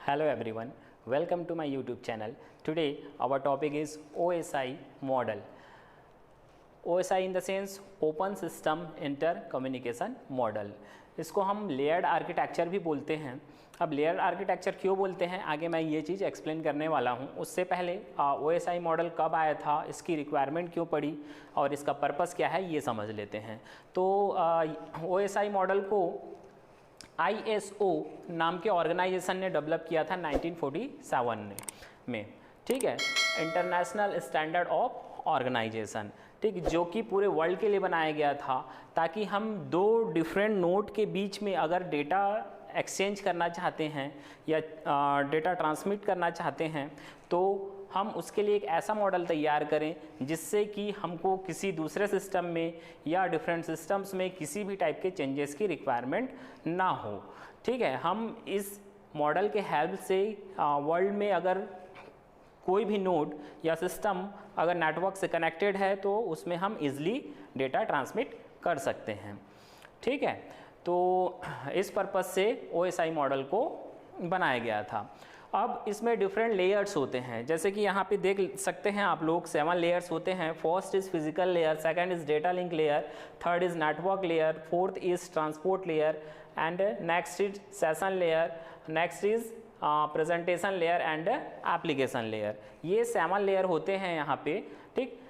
Hello everyone, welcome to my YouTube channel. Today our topic is OSI model. OSI in the sense Open System Intercommunication Model. इसको हम layered architecture भी बोलते हैं। अब layered architecture क्यों बोलते हैं, आगे मैं ये चीज़ एक्सप्लेन करने वाला हूँ। उससे पहले OSI मॉडल कब आया था, इसकी रिक्वायरमेंट क्यों पड़ी और इसका पर्पस क्या है, ये समझ लेते हैं। तो OSI मॉडल को ISO नाम के ऑर्गेनाइजेशन ने डेवलप किया था 1947 में, ठीक है, इंटरनेशनल स्टैंडर्ड ऑफ ऑर्गेनाइजेशन, ठीक, जो कि पूरे वर्ल्ड के लिए बनाया गया था ताकि हम दो डिफरेंट नोड के बीच में अगर डेटा एक्सचेंज करना चाहते हैं या डेटा ट्रांसमिट करना चाहते हैं तो हम उसके लिए एक ऐसा मॉडल तैयार करें जिससे कि हमको किसी दूसरे सिस्टम में या डिफरेंट सिस्टम्स में किसी भी टाइप के चेंजेस की रिक्वायरमेंट ना हो, ठीक है। हम इस मॉडल के हेल्प से वर्ल्ड में अगर कोई भी नोड या सिस्टम अगर नेटवर्क से कनेक्टेड है तो उसमें हम इजली डेटा ट्रांसमिट कर सकते हैं, ठीक है। तो इस पर्पज़ से OSI मॉडल को बनाया गया था। अब इसमें डिफरेंट लेयर्स होते हैं, जैसे कि यहाँ पे देख सकते हैं आप लोग 7 लेयर्स होते हैं। First is physical layer, second is data link layer, third is network layer, fourth is transport layer and next is session layer, next is presentation layer and application layer. ये 7 लेयर होते हैं यहाँ पे, ठीक,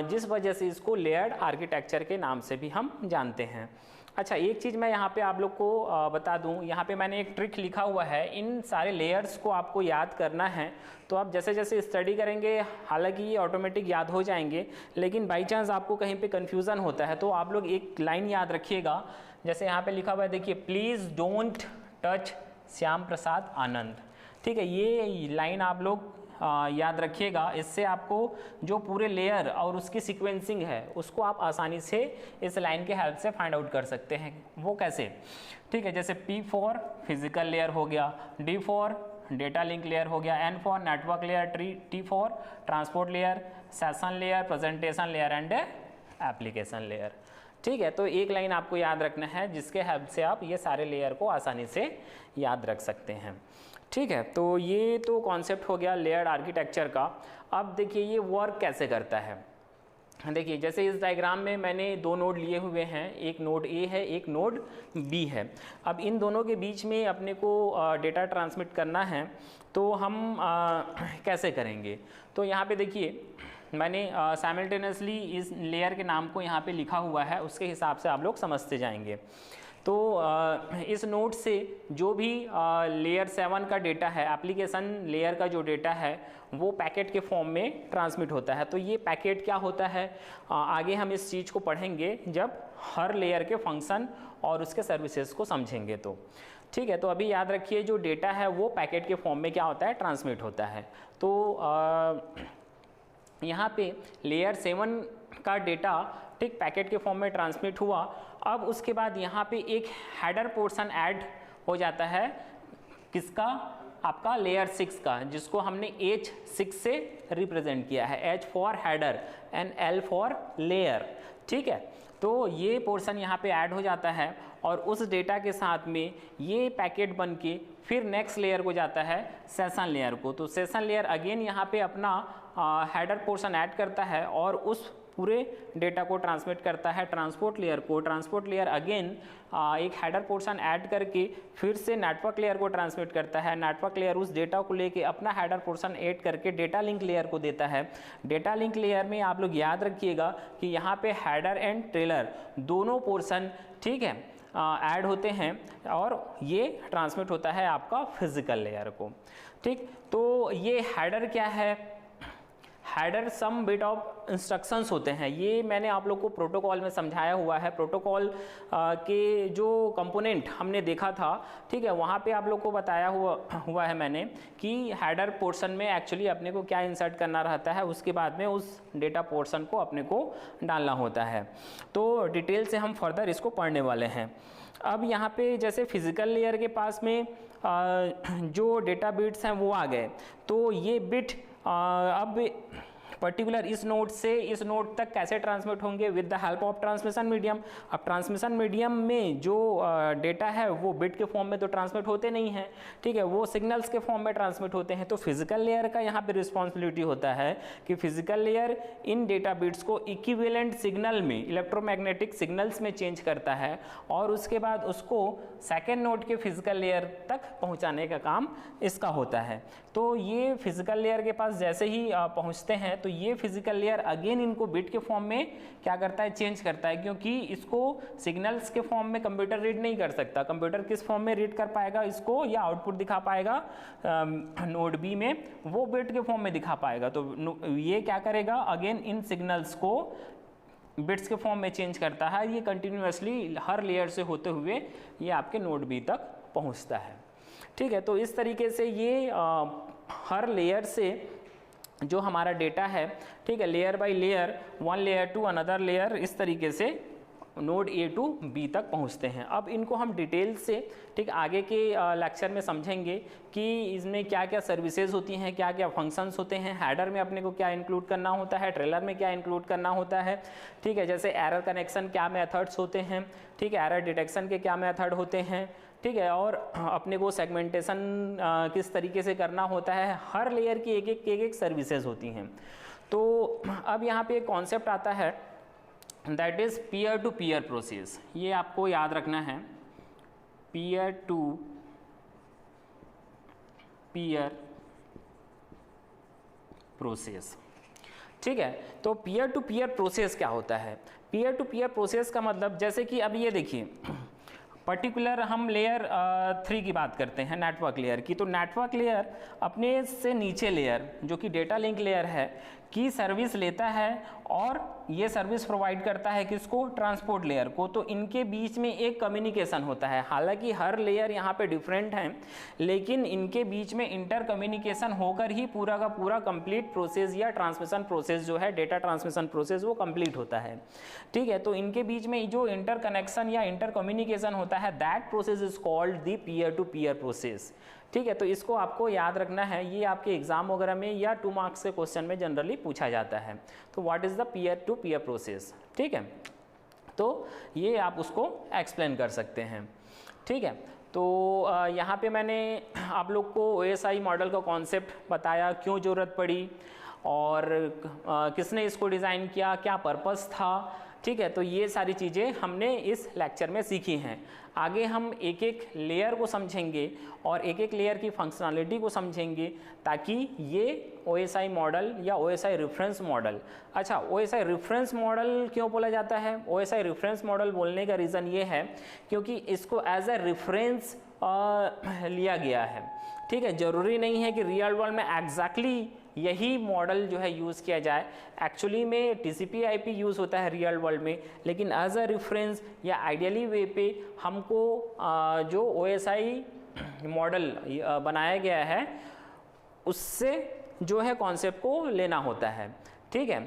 जिस वजह से इसको लेयर्ड आर्किटेक्चर के नाम से भी हम जानते हैं। अच्छा, एक चीज़ मैं यहाँ पे आप लोग को बता दूँ, यहाँ पे मैंने एक ट्रिक लिखा हुआ है। इन सारे लेयर्स को आपको याद करना है, तो आप जैसे जैसे स्टडी करेंगे हालांकि ये ऑटोमेटिक याद हो जाएंगे, लेकिन बाई चांस आपको कहीं पे कन्फ्यूज़न होता है तो आप लोग एक लाइन याद रखिएगा। जैसे यहाँ पे लिखा हुआ है, देखिए, please don't touch Shyam Prasad आनंद, ठीक है। ये लाइन आप लोग याद रखिएगा। इससे आपको जो पूरे लेयर और उसकी सीक्वेंसिंग है उसको आप आसानी से इस लाइन के हेल्प से फाइंड आउट कर सकते हैं। वो कैसे, ठीक है, जैसे P फॉर फिजिकल लेयर हो गया, D for data link layer हो गया, N for network layer, T for transport layer, session layer, presentation layer and application layer, ठीक है। तो एक लाइन आपको याद रखना है जिसके हेल्प से आप ये सारे लेयर को आसानी से याद रख सकते हैं, ठीक है। तो ये तो कॉन्सेप्ट हो गया लेयर्ड आर्किटेक्चर का। अब देखिए ये वर्क कैसे करता है। देखिए जैसे इस डायग्राम में मैंने 2 नोड लिए हुए हैं, एक नोड A है, एक नोड B है। अब इन दोनों के बीच में अपने को डेटा ट्रांसमिट करना है, तो हम कैसे करेंगे। तो यहाँ पे देखिए मैंने साइमल्टेनियसली इस लेयर के नाम को यहाँ पे लिखा हुआ है, उसके हिसाब से आप लोग समझते जाएंगे। तो इस नोड से जो भी लेयर 7 का डेटा है, एप्लीकेशन लेयर का जो डेटा है वो पैकेट के फॉर्म में ट्रांसमिट होता है। तो ये पैकेट क्या होता है, आगे हम इस चीज़ को पढ़ेंगे जब हर लेयर के फंक्शन और उसके सर्विसेज को समझेंगे तो, ठीक है। तो अभी याद रखिए जो डेटा है वो पैकेट के फॉर्म में क्या होता है, ट्रांसमिट होता है। तो यहाँ पे लेयर 7 का डेटा, ठीक, पैकेट के फॉर्म में ट्रांसमिट हुआ। अब उसके बाद यहाँ पे एक हेडर पोर्शन ऐड हो जाता है, किसका, आपका लेयर 6 का, जिसको हमने H6 से रिप्रेजेंट किया है, H for header and L for layer, ठीक है। तो ये पोर्शन यहाँ पे ऐड हो जाता है और उस डेटा के साथ में ये पैकेट बन के फिर नेक्स्ट लेयर को जाता है, सेशन लेयर को। तो सेशन लेयर अगेन यहाँ पे अपना हेडर पोर्शन ऐड करता है और उस पूरे डेटा को ट्रांसमिट करता है ट्रांसपोर्ट लेयर को। ट्रांसपोर्ट लेयर अगेन एक हेडर पोर्शन ऐड करके फिर से नेटवर्क लेयर को ट्रांसमिट करता है। नेटवर्क लेयर उस डेटा को लेके अपना हेडर पोर्शन ऐड करके डेटा लिंक लेयर को देता है। डेटा लिंक लेयर में आप लोग याद रखिएगा कि यहाँ पे हेडर एंड ट्रेलर दोनों पोर्शन, ठीक है, ऐड होते हैं और ये ट्रांसमिट होता है आपका फिजिकल लेयर को, ठीक। तो ये हेडर क्या है, header some bit of instructions होते हैं। ये मैंने आप लोग को प्रोटोकॉल में समझाया हुआ है। प्रोटोकॉल के जो कंपोनेंट हमने देखा था, ठीक है, वहाँ पे आप लोग को बताया हुआ है मैंने कि हेडर पोर्शन में एक्चुअली अपने को क्या इंसर्ट करना रहता है, उसके बाद में उस डेटा पोर्शन को अपने को डालना होता है। तो डिटेल से हम फर्दर इसको पढ़ने वाले हैं। अब यहाँ पे जैसे फिजिकल लेयर के पास में जो डेटा बिट्स हैं वो आ गए, तो ये बिट अब पर्टिकुलर इस नोड से इस नोड तक कैसे ट्रांसमिट होंगे, with the help of transmission medium. अब ट्रांसमिशन मीडियम में जो डेटा है वो बिट के फॉर्म में तो ट्रांसमिट होते नहीं हैं, ठीक है, वो सिग्नल्स के फॉर्म में ट्रांसमिट होते हैं। तो फिजिकल लेयर का यहाँ पे रिस्पॉन्सिबिलिटी होता है कि physical layer in data bits को इक्विवेलेंट सिग्नल में, इलेक्ट्रोमैग्नेटिक सिग्नल्स में चेंज करता है और उसके बाद उसको सेकेंड नोड के फिजिकल लेयर तक पहुँचाने का काम इसका होता है। तो ये फिजिकल लेयर के पास जैसे ही पहुँचते हैं तो ये फिजिकल लेयर अगेन इनको बिट के फॉर्म में क्या करता है, चेंज करता है, क्योंकि इसको सिग्नल्स के फॉर्म में कंप्यूटर रीड नहीं कर सकता। कंप्यूटर किस फॉर्म में रीड कर पाएगा इसको, या आउटपुट दिखा पाएगा नोड बी में, वो बिट के फॉर्म में दिखा पाएगा। तो ये क्या करेगा, अगेन इन सिग्नल्स को बिट्स के फॉर्म में चेंज करता है। ये कंटिन्यूअसली हर लेयर से होते हुए ये आपके नोड बी तक पहुंचता है, ठीक है। तो इस तरीके से ये हर लेयर से जो हमारा डेटा है, ठीक है, layer by layer, one layer to another layer, इस तरीके से नोड ए टू बी तक पहुंचते हैं। अब इनको हम डिटेल से, ठीक, आगे के लेक्चर में समझेंगे कि इसमें क्या क्या सर्विसेज होती हैं, क्या क्या फंक्शंस होते हैं, हेडर में अपने को क्या इंक्लूड करना होता है, ट्रेलर में क्या इंक्लूड करना होता है, ठीक है, जैसे एरर कनेक्शन क्या मेथड्स होते हैं, ठीक है, एरर डिटेक्शन के क्या मेथड होते हैं, ठीक है, और अपने को सेगमेंटेशन किस तरीके से करना होता है। हर लेयर की एक एक सर्विसेज होती हैं। तो अब यहाँ पे एक कॉन्सेप्ट आता है, that is peer to peer process. ये आपको याद रखना है, पीयर टू पीयर प्रोसेस, ठीक है। तो पीयर टू पीयर प्रोसेस क्या होता है? पीयर टू पीयर प्रोसेस का मतलब, जैसे कि अब ये देखिए, पर्टिकुलर हम लेयर 3 की बात करते हैं, नेटवर्क लेयर की। तो नेटवर्क लेयर अपने से नीचे लेयर जो कि डेटा लिंक लेयर है की सर्विस लेता है और ये सर्विस प्रोवाइड करता है किसको, ट्रांसपोर्ट लेयर को। तो इनके बीच में एक कम्युनिकेशन होता है। हालांकि हर लेयर यहाँ पे डिफरेंट है, लेकिन इनके बीच में इंटर कम्युनिकेशन होकर ही पूरा का पूरा कंप्लीट प्रोसेस या ट्रांसमिशन प्रोसेस जो है, डेटा ट्रांसमिशन प्रोसेस, वो कंप्लीट होता है, ठीक है। तो इनके बीच में जो इंटर कनेक्शन या इंटर कम्युनिकेशन होता है, that process is called the peer to peer process, ठीक है। तो इसको आपको याद रखना है, ये आपके एग्जाम वगैरह में या 2 मार्क्स के क्वेश्चन में जनरली पूछा जाता है। तो what is the peer to peer process, ठीक है। तो ये आप उसको एक्सप्लेन कर सकते हैं, ठीक है। तो यहाँ पे मैंने आप लोग को OSI मॉडल का कॉन्सेप्ट बताया, क्यों ज़रूरत पड़ी और किसने इसको डिज़ाइन किया, क्या पर्पस था, ठीक है। तो ये सारी चीज़ें हमने इस लेक्चर में सीखी हैं। आगे हम एक एक लेयर को समझेंगे और एक एक लेयर की फंक्शनैलिटी को समझेंगे, ताकि ये OSI मॉडल या OSI रेफरेंस मॉडल, अच्छा OSI रेफरेंस मॉडल क्यों बोला जाता है? OSI रेफरेंस मॉडल बोलने का रीज़न ये है क्योंकि इसको एज ए रेफरेंस लिया गया है, ठीक है। ज़रूरी नहीं है कि रियल वर्ल्ड में एग्जैक्टली यही मॉडल जो है यूज़ किया जाए। एक्चुअली में TCP/IP यूज़ होता है रियल वर्ल्ड में, लेकिन एज अ रेफरेंस या आइडियली वे पे हमको जो OSI मॉडल बनाया गया है उससे जो है कॉन्सेप्ट को लेना होता है, ठीक है।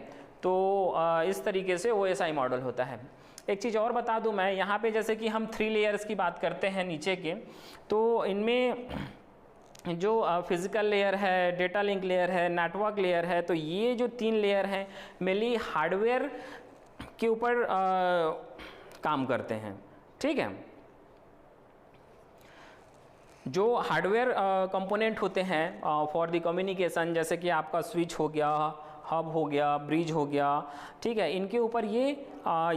तो इस तरीके से OSI मॉडल होता है। एक चीज़ और बता दूं मैं, यहाँ पे जैसे कि हम 3 लेयर्स की बात करते हैं नीचे के, तो इनमें जो फिजिकल लेयर है, डेटा लिंक लेयर है, नेटवर्क लेयर है, तो ये जो 3 लेयर हैं मेनली हार्डवेयर के ऊपर काम करते हैं, ठीक है। जो हार्डवेयर कंपोनेंट होते हैं फॉर द कम्युनिकेशन, जैसे कि आपका स्विच हो गया, हब हो गया, ब्रिज हो गया, ठीक है, इनके ऊपर ये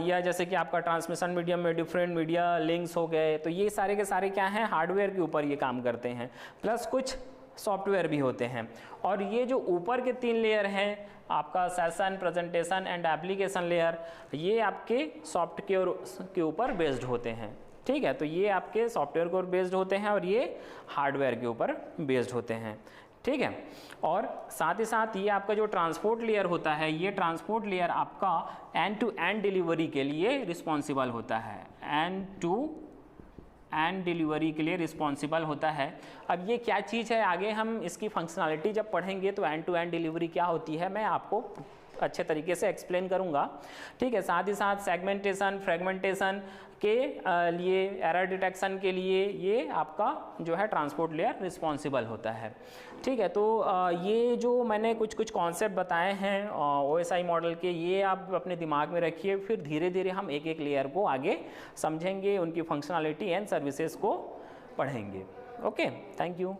या जैसे कि आपका ट्रांसमिशन मीडियम में डिफरेंट मीडिया लिंक्स हो गए, तो ये सारे के सारे क्या हैं, हार्डवेयर के ऊपर ये काम करते हैं, प्लस कुछ सॉफ्टवेयर भी होते हैं। और ये जो ऊपर के 3 लेयर हैं, आपका session, presentation and application layer, ये आपके सॉफ्टवेयर के ऊपर बेस्ड होते हैं, ठीक है। तो ये आपके सॉफ्टवेयर के ऊपर बेस्ड होते हैं और ये हार्डवेयर के ऊपर बेस्ड होते हैं, ठीक है। और साथ ही साथ ये आपका जो ट्रांसपोर्ट लेयर होता है, ये ट्रांसपोर्ट लेयर आपका एंड टू एंड डिलीवरी के लिए रिस्पॉन्सिबल होता है, एंड टू एंड डिलीवरी के लिए रिस्पॉन्सिबल होता है। अब ये क्या चीज़ है, आगे हम इसकी फंक्शनैलिटी जब पढ़ेंगे तो एंड टू एंड डिलीवरी क्या होती है मैं आपको अच्छे तरीके से एक्सप्लेन करूंगा, ठीक है। साथ ही साथ सेगमेंटेशन, फ्रेगमेंटेशन के लिए, एरर डिटेक्शन के लिए ये आपका जो है ट्रांसपोर्ट लेयर रिस्पॉन्सिबल होता है। ठीक है, तो ये जो मैंने कुछ कुछ कॉन्सेप्ट बताए हैं OSI मॉडल के, ये आप अपने दिमाग में रखिए, फिर धीरे धीरे हम एक एक लेयर को आगे समझेंगे, उनकी फंक्शनलिटी एंड सर्विसेज को पढ़ेंगे। Okay, thank you.